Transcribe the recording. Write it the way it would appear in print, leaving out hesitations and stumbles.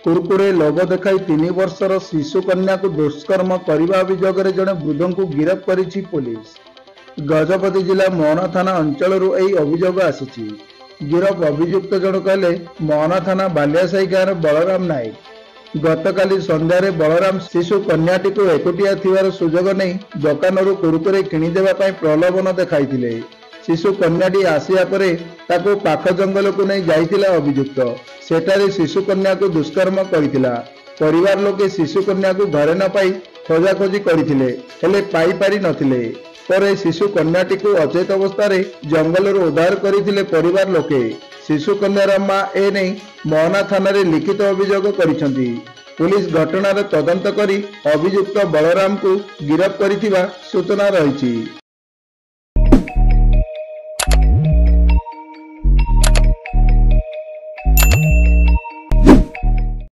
कुरकुरे लोभ देखाई 3 वर्षर शिशु कन्या को दुष्कर्म करने अभियोग में जड़े वृद्ध को गिरफ्त करिछि पुलिस। गजपति जिला मोहना थाना अंचल अभियोग आसी। गिरफ अभियुक्त जनक हेले मोहना थाना बालियासाही गाँव बलराम नायक। गतकाली संध्यारे बलराम शिशु कन्याटी को एकुटिया थिबार सुजोग नहीं दुकान कुरकुरे किणीदेवा प्रलोभन देखाइथिले। शिशु कन्याटी आसिया परे ताको पाख जंगल को नहीं जाइथिला अभियुक्त। सेठारे शिशु कन्या को दुष्कर्म करिथिला। परिवार लोके शिशु कन्या को घरे न पाई खोजाखोजी करथिले हेले पाई पारि नथिले। परे शिशु कन्याटी को अचेत अवस्था रे जंगल उद्धार करथिले परिवार लोके। शिशु कन्यार मां ए नहीं मोहना थाना रे लिखित अभियोग करिसंती। पुलिस घटनार तदंत करी अभियुक्त बलराम को गिरफ्त करिथिबा सूचना रहिछि।